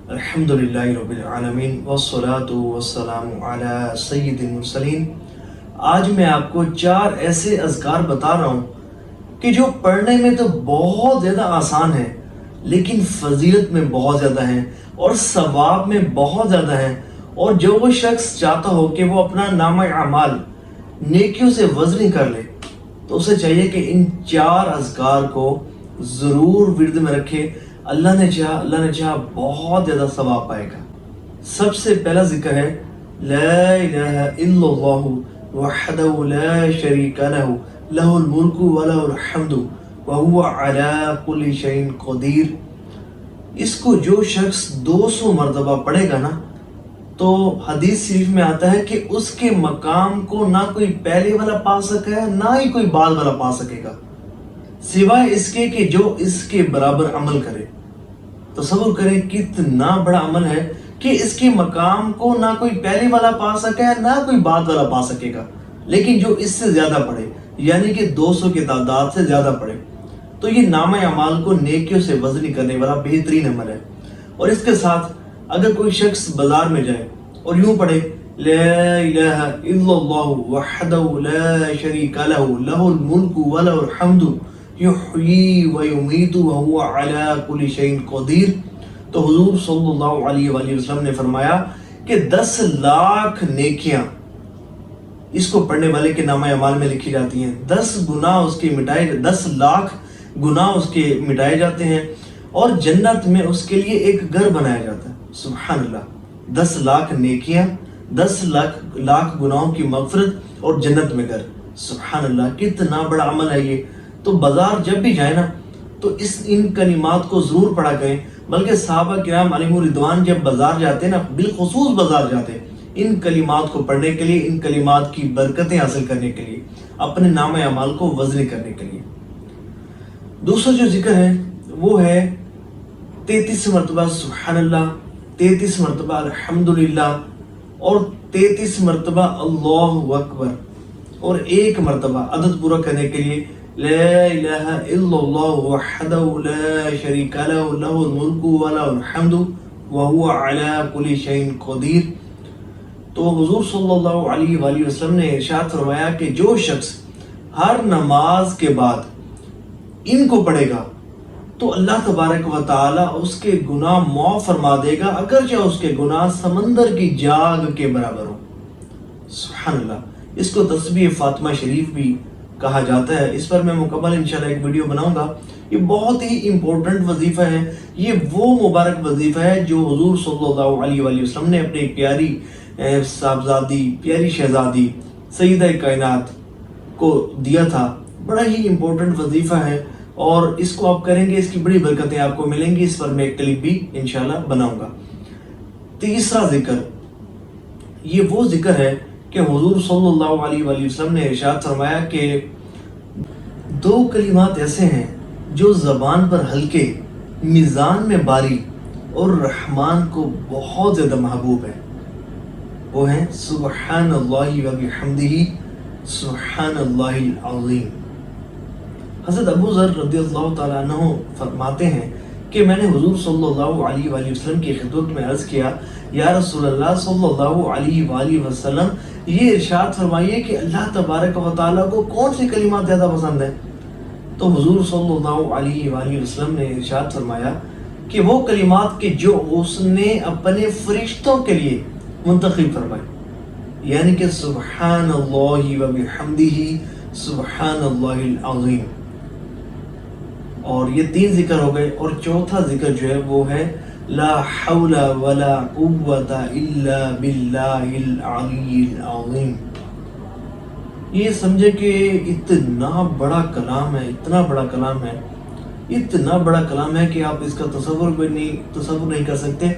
الحمدللہ رب العالمین والصلاة والسلام علی سید المرسلین۔ آج میں آپ کو 4 ایسے اذکار بتا رہا ہوں کہ جو پڑھنے میں تو بہت زیادہ آسان ہے لیکن فضیلت میں بہت زیادہ ہیں اور ثواب میں بہت زیادہ ہیں، اور جو وہ شخص چاہتا ہو کہ وہ اپنا نامہ اعمال نیکیوں سے وزنی کر لے تو اسے چاہیے کہ ان 4 اذکار کو ضرور ورد میں رکھے۔ اللہ نے چاہا بہت زیادہ ثواب پائے گا۔ سب سے پہلا ذکر ہے لا الہ الا اللہ وحدہ لا شریک لہ لہ الملک ولہ الحمد وہو علی کل شیء قدیر۔ اس کو جو شخص 200 مرتبہ پڑھے گا نا تو حدیث شریف میں آتا ہے کہ اس کے مقام کو نہ کوئی پہلے والا پا سکے نہ ہی کوئی بعد والا پا سکے گا، سوائے اس کے کہ جو اس کے برابر عمل کرے۔ تصور کریں کتنا بڑا عمل ہے کہ اس کے مقام کو نہ کوئی پہلے والا پا سکے نہ کوئی بعد والا پا سکے گا، لیکن جو اس سے زیادہ پڑھے یعنی کہ 200 کی تعداد سے زیادہ پڑھے تو یہ نامہ اعمال کو نیکیوں سے وزنی کرنے والا بہترین عمل ہے۔ اور اس کے ساتھ اگر کوئی شخص بازار میں جائے اور یوں پڑھے لا الہ الا اللہ وحدہ لا شریک لہ لہ الملک ولہ الحمد یحیی و یمیت وہو علی کل شیء قدیر، تو حضور صلی اللہ علیہ وآلہ وسلم نے فرمایا کہ 10 لاکھ نیکیاں اس کو پڑھنے والے کے نامہ اعمال میں لکھی جاتی ہیں، 10 لاکھ گناہ اس کے مٹائے جاتے ہیں، اور جنت میں اس کے لیے ایک گھر بنایا جاتا ہے۔ سبحان اللہ، 10 لاکھ نیکیاں، 10 لاکھ گناہوں کی مغفرت اور جنت میں گھر۔ سبحان اللہ، کتنا بڑا عمل ہے یہ۔ تو بازار جب بھی جائے نا تو ان کلمات کو ضرور پڑھا کریں، بلکہ صحابہ کرام علیہم رضوان جب بازار جاتے ہیں نا، بالخصوص بازار جاتے ہیں ان کلمات کو پڑھنے کے لیے، ان کلمات کی برکتیں حاصل کرنے کے لیے، اپنے نامہ اعمال کو وزنی کرنے کے لیے۔ دوسرا جو ذکر ہے وہ ہے 33 مرتبہ سبحان اللہ، 33 مرتبہ الحمدللہ، اور 33 مرتبہ اللہ اکبر، اور 1 مرتبہ عدد پورا کرنے کے لیے لا الہ الا اللہ وحدہ لا شریک لہ لہ الملک ولہ الحمد وہو علی کل شیء قدیر۔ تو حضور صلی اللہ علیہ وآلہ وسلم نے ارشاد فرمایا کہ جو شخص ہر نماز کے بعد ان کو پڑھے گا تو اللہ تبارک و تعالی اس کے گناہ معاف فرما دے گا، اگرچہ اس کے گناہ سمندر کی جاگ کے برابر ہو۔ سبحان اللہ، اس کو تسبیح فاطمہ شریف بھی کہا جاتا ہے۔ اس پر میں مکمل انشاءاللہ ایک ویڈیو بناؤں گا۔ یہ بہت ہی امپورٹنٹ وظیفہ ہے، یہ وہ مبارک وظیفہ ہے جو حضور صلی اللہ علیہ وآلہ وسلم نے اپنی پیاری صاحبزادی، پیاری شہزادی سیدہ کائنات کو دیا تھا۔ بڑا ہی امپورٹنٹ وظیفہ ہے، اور اس کو آپ کریں گے اس کی بڑی برکتیں آپ کو ملیں گی۔ اس پر میں ایک کلپ بھی انشاءاللہ بناؤں گا۔ تیسرا ذکر، یہ وہ ذکر ہے کہ حضور صلی اللہ علیہ وآلہ وسلم نے ارشاد فرمایا کہ 2 کلمات ایسے ہیں جو زبان پر ہلکے، میزان میں بھاری اور رحمان کو بہت زیادہ محبوب ہے۔ وہ ہیں سبحان اللہ و بحمدہ سبحان اللہ العظیم۔ حضرت ابو ذر رضی اللہ تعالیٰ عنہ فرماتے ہیں کہ میں نے حضور صلی اللہ علیہ وآلہ وسلم کی خدمت میں عرض کیا، یا رسول اللہ صلی اللہ علیہ وآلہ وسلم، یہ ارشاد فرمائیے کہ اللہ تبارک و تعالیٰ کو کون سی کلمات زیادہ پسند ہے؟ تو حضور صلی اللہ علیہ وآلہ وسلم نے ارشاد فرمایا کہ وہ کلمات کہ جو اس نے اپنے فرشتوں کے لیے منتخب فرمائی، یعنی کہ سبحان اللہ و بحمدہ سبحان اللہ العظیم۔ اور یہ 3 ذکر ہو گئے، اور چوتھا ذکر جو ہے وہ ہے لا حول ولا قوة الا باللہ العلی العظیم۔ یہ سمجھے کہ اتنا بڑا کلام ہے، اتنا بڑا کلام ہے، اتنا بڑا کلام ہے کہ آپ اس کا تصور نہیں کر سکتے۔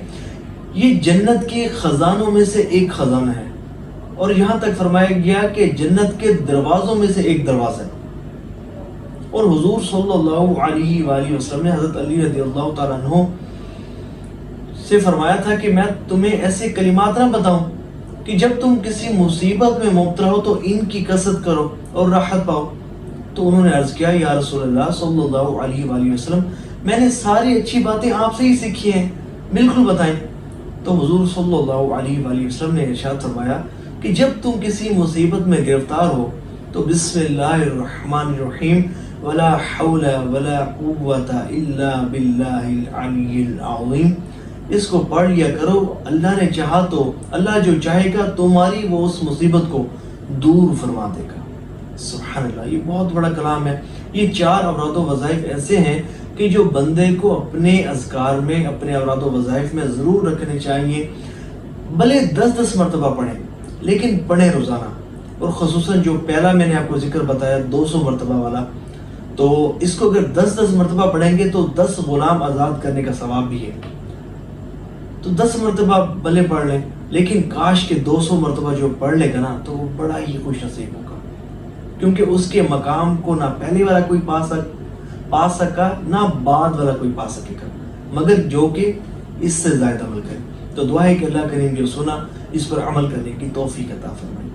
یہ جنت کے خزانوں میں سے ایک خزانہ ہے، اور یہاں تک فرمایا گیا کہ جنت کے دروازوں میں سے ایک دروازہ ہے۔ اور حضور صلی اللہ علیہ وآلہ وسلم نے حضرت علی رضی اللہ تعالیٰ عنہ سے فرمایا تھا کہ میں تمہیں ایسے کلمات نہ بتاؤں کہ جب تم کسی مصیبت میں مبتلا ہو تو ان کی کثرت کرو اور راحت پاؤ۔ تو انہوں نے عرض کیا، یا رسول اللہ صلی اللہ علیہ وآلہ وسلم، میں نے ساری اچھی باتیں آپ سے ہی سیکھی ہیں، بالکل بتائیں۔ تو حضور صلی اللہ علیہ وآلہ وسلم نے ارشاد فرمایا کہ جب تم کسی مصیبت میں گرفتار ہو تو بسم اللہ الرحمن الرحیم ولا حول ولا قوت الا باللہ العلی العظیم، اس کو پڑھ لیا کرو۔ اللہ نے چاہا تو اللہ جو چاہے گا تمہاری وہ اس مصیبت کو دور فرما دے گا۔ سبحان اللہ، یہ بہت بڑا کلام ہے۔ یہ 4 اوراد و وظائف ایسے ہیں کہ جو بندے کو اپنے اذکار میں، اپنے اوراد و وظائف میں ضرور رکھنے چاہیے۔ بھلے 10 مرتبہ پڑھیں لیکن پڑھیں روزانہ، اور خصوصاً جو پہلا میں نے آپ کو ذکر بتایا 200 مرتبہ والا، تو اس کو اگر 10 مرتبہ پڑھیں گے تو 10 غلام آزاد کرنے کا ثواب بھی ہے۔ تو 10 مرتبہ بھلے پڑھ لیں، لیکن کاش کہ 200 مرتبہ جو پڑھ لے گا نا تو وہ بڑا ہی خوش نصیب ہوگا، کیونکہ اس کے مقام کو نہ پہلے والا کوئی پا سکا نہ بعد والا کوئی پا سکے گا، مگر جو کہ اس سے زائد عمل کرے۔ تو دعا ہے کہ اللہ کریم جو سنا اس پر عمل کرنے کی توفیق عطا فرمائے۔